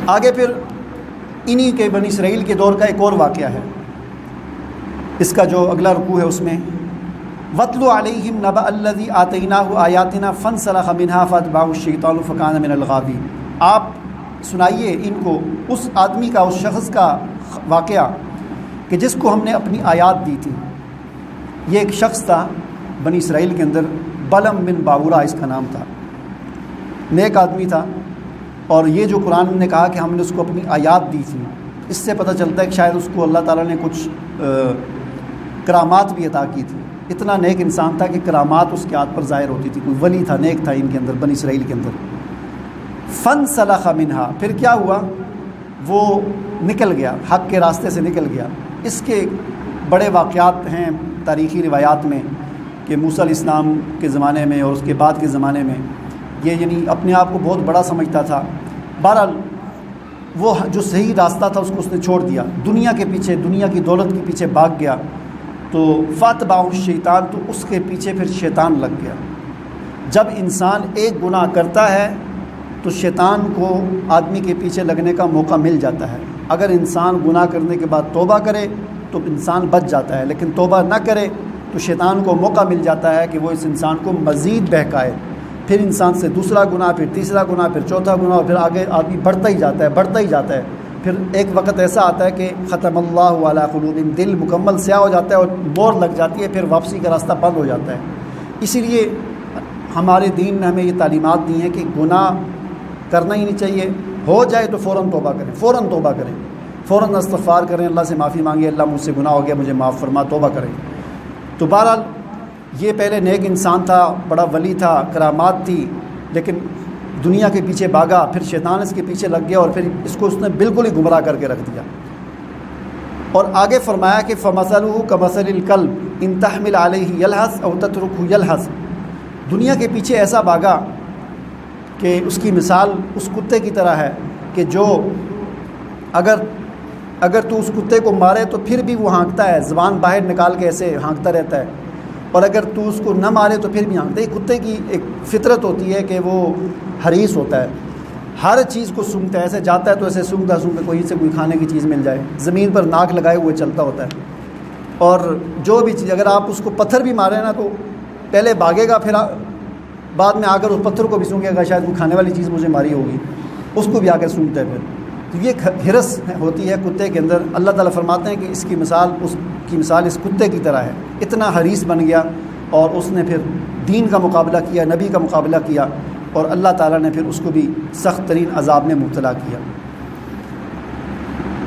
آگے پھر انہی کے بنی اسرائیل کے دور کا ایک اور واقعہ ہے، اس کا جو اگلا رکوع ہے اس میں وَاتْلُ عَلَيْهِمْ نَبَأَ الَّذِي آتَيْنَاهُ آيَاتِنَا فَانْسَلَخَ مِنْهَا فَأَتْبَعَهُ الشَّيْطَانُ فَكَانَ مِنَ الْغَاوِينَ۔ آپ سنائیے ان کو اس آدمی کا، اس شخص کا واقعہ کہ جس کو ہم نے اپنی آیات دی تھی۔ یہ ایک شخص تھا بنی اسرائیل کے اندر، بلم بن باورا اس کا نام تھا، نیک آدمی تھا، اور یہ جو قرآن نے کہا کہ ہم نے اس کو اپنی آیات دی تھی، اس سے پتہ چلتا ہے کہ شاید اس کو اللہ تعالیٰ نے کچھ کرامات بھی عطا کی تھی۔ اتنا نیک انسان تھا کہ کرامات اس کے ہاتھ پر ظاہر ہوتی تھی، کوئی ولی تھا، نیک تھا ان کے اندر، بنی اسرائیل کے اندر۔ فَانْسَلَخَ مِنْهَا، پھر کیا ہوا، وہ نکل گیا، حق کے راستے سے نکل گیا۔ اس کے بڑے واقعات ہیں تاریخی روایات میں کہ موسیٰ علیہ السلام کے زمانے میں اور اس کے بعد کے زمانے میں یہ یعنی اپنے آپ کو بہت بڑا سمجھتا تھا۔ بہرحال وہ جو صحیح راستہ تھا اس کو اس نے چھوڑ دیا، دنیا کے پیچھے، دنیا کی دولت کے پیچھے بھاگ گیا۔ تو فَأَتْبَعَهُ الشَّيْطَانُ، تو اس کے پیچھے پھر شیطان لگ گیا۔ جب انسان ایک گناہ کرتا ہے تو شیطان کو آدمی کے پیچھے لگنے کا موقع مل جاتا ہے۔ اگر انسان گناہ کرنے کے بعد توبہ کرے تو انسان بچ جاتا ہے، لیکن توبہ نہ کرے تو شیطان کو موقع مل جاتا ہے کہ وہ اس انسان کو مزید بہکائے، پھر انسان سے دوسرا گناہ، پھر تیسرا گناہ، پھر چوتھا گناہ، اور پھر آگے آدمی بڑھتا ہی جاتا ہے، بڑھتا ہی جاتا ہے۔ پھر ایک وقت ایسا آتا ہے کہ ختم اللہ علی قلوبہم، دل مکمل سیاہ ہو جاتا ہے اور مور لگ جاتی ہے، پھر واپسی کا راستہ بند ہو جاتا ہے۔ اسی لیے ہمارے دین نے ہمیں یہ تعلیمات دی ہیں کہ گناہ کرنا ہی نہیں چاہیے، ہو جائے تو فوراً توبہ کریں، فوراً توبہ کریں، فوراً استغفار کریں، اللہ سے معافی مانگیں، اللہ مجھ سے گناہ ہو گیا مجھے معاف فرما، توبہ کریں۔ تو بہرحال یہ پہلے نیک انسان تھا، بڑا ولی تھا، کرامات تھی، لیکن دنیا کے پیچھے بھاگا، پھر شیطان اس کے پیچھے لگ گیا اور پھر اس کو اس نے بالکل ہی گمراہ کر کے رکھ دیا۔ اور آگے فرمایا کہ فَمَثَلُهُ كَمَثَلِ الْكَلْبِ إِن تَحْمِلْ عَلَيْهِ يَلْهَثْ أَوْ تَتْرُكْهُ يَلْهَثْ۔ دنیا کے پیچھے ایسا بھاگا کہ اس کی مثال اس کتے کی طرح ہے کہ جو اگر تو اس کتے کو مارے تو پھر بھی وہ ہانکتا ہے، زبان باہر نکال کے ایسے ہانکتا رہتا ہے، اور اگر تو اس کو نہ مارے تو پھر بھی ہانکتا ہے۔ یہ کتے کی ایک فطرت ہوتی ہے کہ وہ حریص ہوتا ہے، ہر چیز کو سونگتا ہے، ایسے جاتا ہے تو ایسے سونگتا سونگتا کوئی سے کوئی کھانے کی چیز مل جائے، زمین پر ناک لگائے ہوئے چلتا ہوتا ہے۔ اور جو بھی چیز، اگر آپ اس کو پتھر بھی مارے نا تو پہلے بھاگے گا، پھر بعد میں آ کر اس پتھر کو بھی سونگے گا، شاید وہ کھانے والی چیز مجھے ماری ہوگی، اس کو بھی آ کر سونگتا ہے پھر۔ تو یہ حرص ہوتی ہے کتے کے اندر۔ اللہ تعالیٰ فرماتے ہیں کہ اس کی مثال اس کتے کی طرح ہے، اتنا حریص بن گیا اور اس نے پھر دین کا مقابلہ کیا، نبی کا مقابلہ کیا، اور اللہ تعالیٰ نے پھر اس کو بھی سخت ترین عذاب میں مبتلا کیا۔